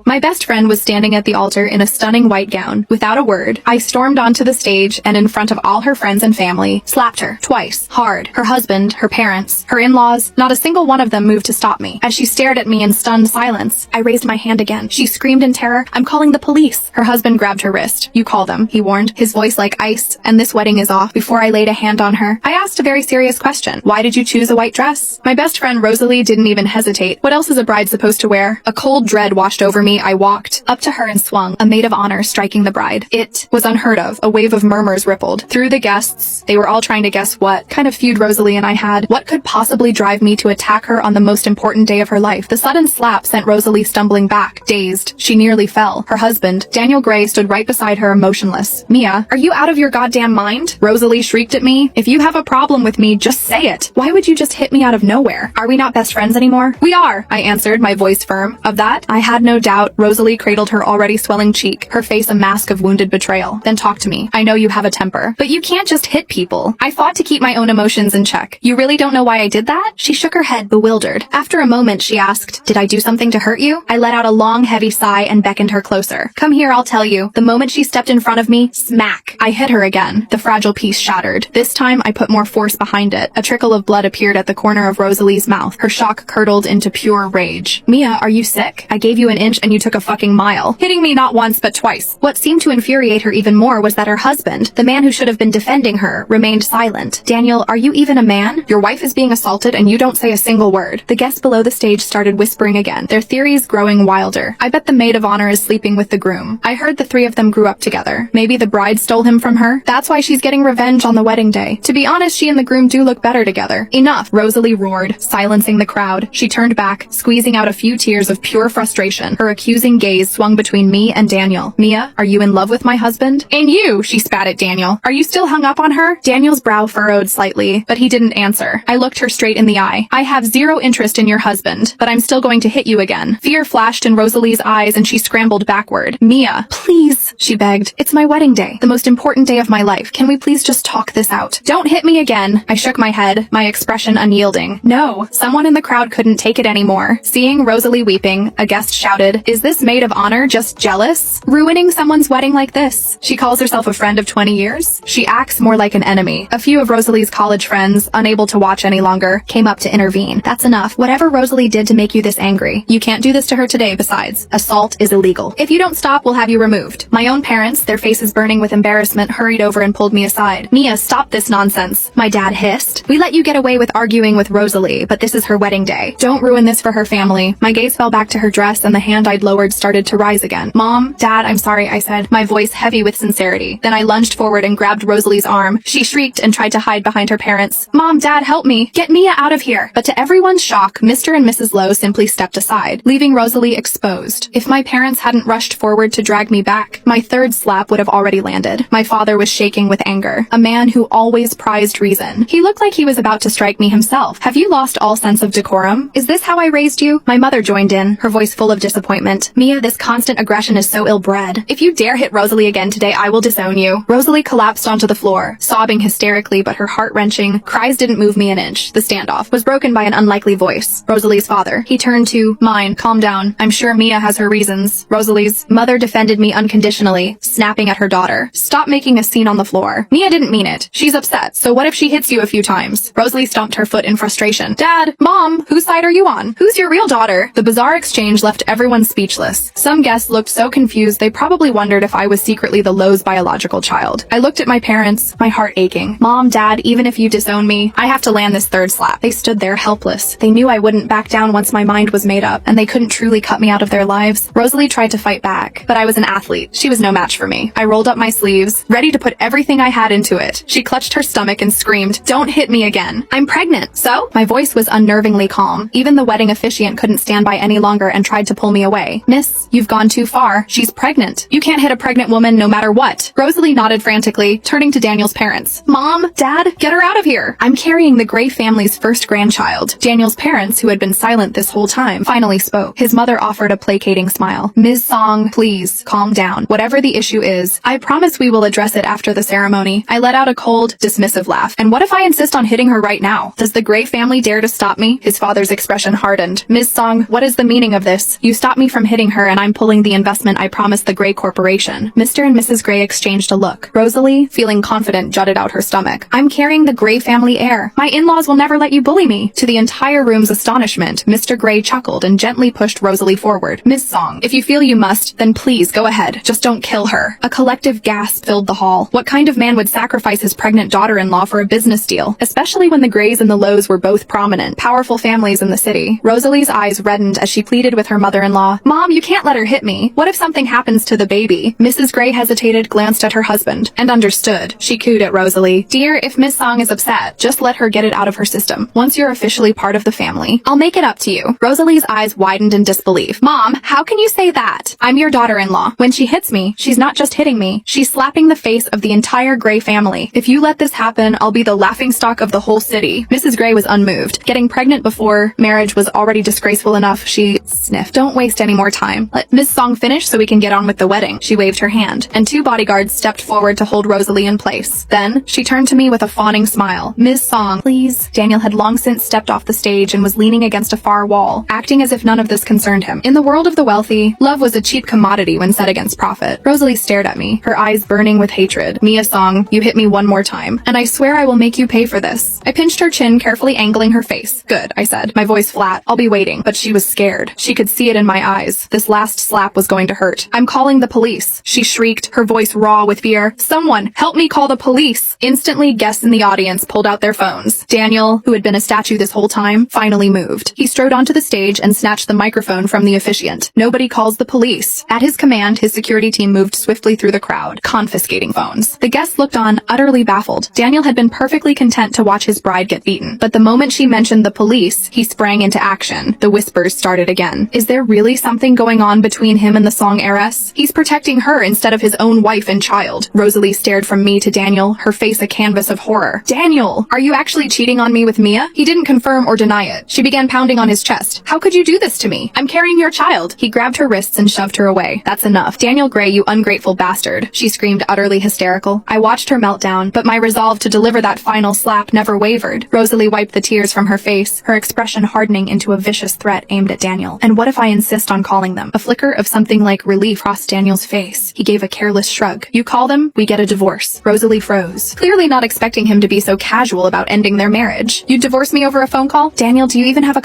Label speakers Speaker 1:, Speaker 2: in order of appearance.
Speaker 1: My best friend was standing at the altar in a stunning white gown. Without a word, I stormed onto the stage and in front of all her friends and family, slapped her, twice, hard. Her husband, her parents, her in-laws, not a single one of them moved to stop me. As she stared at me in stunned silence, I raised my hand again. She screamed in terror, "I'm calling the police." Her husband grabbed her wrist. "You call them," he warned, his voice like ice, "and this wedding is off." Before I laid a hand on her, I asked a very serious question. "Why did you choose a white dress?" My best friend Rosalie didn't even hesitate. What else is a bride supposed to wear? A cold dread washed over me. I walked up to her and swung, a maid of honor striking the bride. It was unheard of. A wave of murmurs rippled through the guests. They were all trying to guess what kind of feud Rosalie and I had. What could possibly drive me to attack her on the most important day of her life? The sudden slap sent Rosalie stumbling back. Dazed, she nearly fell. Her husband, Daniel Gray, stood right beside her, motionless. "Mia, are you out of your goddamn mind?" Rosalie shrieked at me. "If you have a problem with me, just say it. Why would you just hit me out of nowhere? Are we not best friends anymore?" "We are," I answered, my voice firm. Of that, I had no doubt. Rosalie cradled her already swelling cheek, her face a mask of wounded betrayal. "Then talk to me. I know you have a temper, but you can't just hit people." I fought to keep my own emotions in check. "You really don't know why I did that?" She shook her head, bewildered. After a moment, she asked, "Did I do something to hurt you?" I let out a long, heavy sigh and beckoned her closer. "Come here, I'll tell you." The moment she stepped in front of me, smack! I hit her again. The fragile piece shattered. This time, I put more force behind it. A trickle of blood appeared at the corner of Rosalie's mouth. Her shock curdled into pure rage. "Mia, are you sick? I gave you an inch and you took a fucking mile." Hitting me not once but twice. What seemed to infuriate her even more was that her husband, the man who should have been defending her, remained silent. "Daniel, are you even a man? Your wife is being assaulted and you don't say a single word." The guests below the stage started whispering again, their theories growing wilder. "I bet the maid of honor is sleeping with the groom. I heard the three of them grew up together. Maybe the bride stole him from her. That's why she's getting revenge on the wedding day. To be honest, she and the groom do look better together." "Enough," Rosalie roared, silencing the crowd. She turned back, squeezing out a few tears of pure frustration. Her accusing gaze swung between me and Daniel. "Mia, are you in love with my husband?" "And you," she spat at Daniel. "Are you still hung up on her?" Daniel's brow furrowed slightly, but he didn't answer. I looked her straight in the eye. "I have zero interest in your husband, but I'm still going to hit you again." Fear flashed in Rosalie's eyes and she scrambled backward. "Mia, please," she begged. "It's my wedding day, the most important day of my life. Can we please just talk this out?" "Don't hit me again." I shook my head, my expression unyielding. "No." Someone in the crowd couldn't take it anymore. Seeing Rosalie weeping, a guest shouted, "Is this maid of honor just jealous? Ruining someone's wedding like this? She calls herself a friend of 20 years? She acts more like an enemy." A few of Rosalie's college friends, unable to watch any longer, came up to intervene. "That's enough. Whatever Rosalie did to make you this angry, you can't do this to her today. Besides, assault is illegal. If you don't stop, we'll have you removed." My own parents, their faces burning with embarrassment, hurried over and pulled me aside. "Mia, stop this nonsense," my dad hissed. "We let you get away with arguing with Rosalie, but this is her wedding day. Don't ruin this for her family." My gaze fell back to her dress and the hand I'd lowered started to rise again. "Mom, Dad, I'm sorry," I said, my voice heavy with sincerity. Then I lunged forward and grabbed Rosalie's arm. She shrieked and tried to hide behind her parents. "Mom, Dad, help me. Get Mia out of here." But to everyone's shock, Mr. and Mrs. Lowe simply stepped aside, leaving Rosalie exposed. If my parents hadn't rushed forward to drag me back, my third slap would have already landed. My father was shaking with anger, a man who always prized reason. He looked like he was about to strike me himself. "Have you lost all sense of decorum? Is this how I raised you?" My mother joined in, her voice full of disappointment. "Mia, this constant aggression is so ill-bred. If you dare hit Rosalie again today, I will disown you." Rosalie collapsed onto the floor, sobbing hysterically, but her heart-wrenching cries didn't move me an inch. The standoff was broken by an unlikely voice. Rosalie's father. He turned to mine. "Calm down. I'm sure Mia has her reasons." Rosalie's mother defended me unconditionally, snapping at her daughter. "Stop making a scene on the floor. Mia didn't mean it. She's upset, so what if she hits you a few times?" Rosalie stomped her foot in frustration. "Dad, Mom, whose side are you on? Who's your real daughter?" The bizarre exchange left everyone speechless. Some guests looked so confused they probably wondered if I was secretly the Lowe's biological child. I looked at my parents, my heart aching. "Mom, Dad, even if you disown me, I have to land this third slap." They stood there helpless. They knew I wouldn't back down once my mind was made up, and they couldn't truly cut me out of their lives. Rosalie tried to fight back, but I was an athlete. She was no match for me. I rolled up my sleeves, ready to put everything I had into it. She clutched her stomach and screamed, "Don't hit me again. I'm pregnant." "So?" My voice was unnervingly calm. Even the wedding officiant couldn't stand by any longer and tried to pull me away. "Miss, you've gone too far. She's pregnant. You can't hit a pregnant woman no matter what." Rosalie nodded frantically, turning to Daniel's parents. "Mom, Dad, get her out of here. I'm carrying the Gray family's first grandchild." Daniel's parents, who had been silent this whole time, finally spoke. His mother offered a placating smile. "Ms. Song, please, calm down. Whatever the issue is, I promise we will address it after the ceremony." I let out a cold, dismissive laugh. "And what if I insist on hitting her right now? Does the Gray family dare to stop me?" His father's expression hardened. "Ms. Song, what is the meaning of this? You stopped me me from hitting her and I'm pulling the investment I promised the Gray Corporation. Mr. and Mrs. Gray exchanged a look. Rosalie, feeling confident, jutted out her stomach. I'm carrying the Gray family heir. My in-laws will never let you bully me. To the entire room's astonishment, Mr. Gray chuckled and gently pushed Rosalie forward. Miss Song, if you feel you must, then please go ahead. Just don't kill her. A collective gasp filled the hall. What kind of man would sacrifice his pregnant daughter-in-law for a business deal? Especially when the Grays and the Lows were both prominent, powerful families in the city. Rosalie's eyes reddened as she pleaded with her mother-in-law. Mom, you can't let her hit me. What if something happens to the baby? Mrs. Gray hesitated, glanced at her husband, and understood. She cooed at Rosalie. Dear, if Miss Song is upset, just let her get it out of her system. Once you're officially part of the family, I'll make it up to you. Rosalie's eyes widened in disbelief. Mom, how can you say that? I'm your daughter-in-law. When she hits me, she's not just hitting me. She's slapping the face of the entire Gray family. If you let this happen, I'll be the laughingstock of the whole city. Mrs. Gray was unmoved. Getting pregnant before marriage was already disgraceful enough. She sniffed. Don't waste any more time. Let Miss Song finish so we can get on with the wedding. She waved her hand, and 2 bodyguards stepped forward to hold Rosalie in place. Then, she turned to me with a fawning smile. Miss Song, please. Daniel had long since stepped off the stage and was leaning against a far wall, acting as if none of this concerned him. In the world of the wealthy, love was a cheap commodity when set against profit. Rosalie stared at me, her eyes burning with hatred. Mia Song, you hit me one more time, and I swear I will make you pay for this. I pinched her chin, carefully angling her face. Good, I said, my voice flat. I'll be waiting. But she was scared. She could see it in my eyes. This last slap was going to hurt. I'm calling the police. She shrieked, her voice raw with fear. Someone, help me call the police. Instantly, guests in the audience pulled out their phones. Daniel, who had been a statue this whole time, finally moved. He strode onto the stage and snatched the microphone from the officiant. Nobody calls the police. At his command, his security team moved swiftly through the crowd, confiscating phones. The guests looked on, utterly baffled. Daniel had been perfectly content to watch his bride get beaten. But the moment she mentioned the police, he sprang into action. The whispers started again. Is there really something going on between him and the Song heiress? He's protecting her instead of his own wife and child. Rosalie stared from me to Daniel, her face a canvas of horror. Daniel, are you actually cheating on me with Mia? He didn't confirm or deny it. She began pounding on his chest. How could you do this to me? I'm carrying your child. He grabbed her wrists and shoved her away. That's enough. Daniel Gray, you ungrateful bastard. She screamed, utterly hysterical. I watched her melt down, but my resolve to deliver that final slap never wavered. Rosalie wiped the tears from her face, her expression hardening into a vicious threat aimed at Daniel. And what if I insist on calling them? A flicker of something like relief crossed Daniel's face. He gave a careless shrug. You call them, we get a divorce. Rosalie froze, clearly not expecting him to be so casual about ending their marriage. You'd divorce me over a phone call? Daniel, do you even have a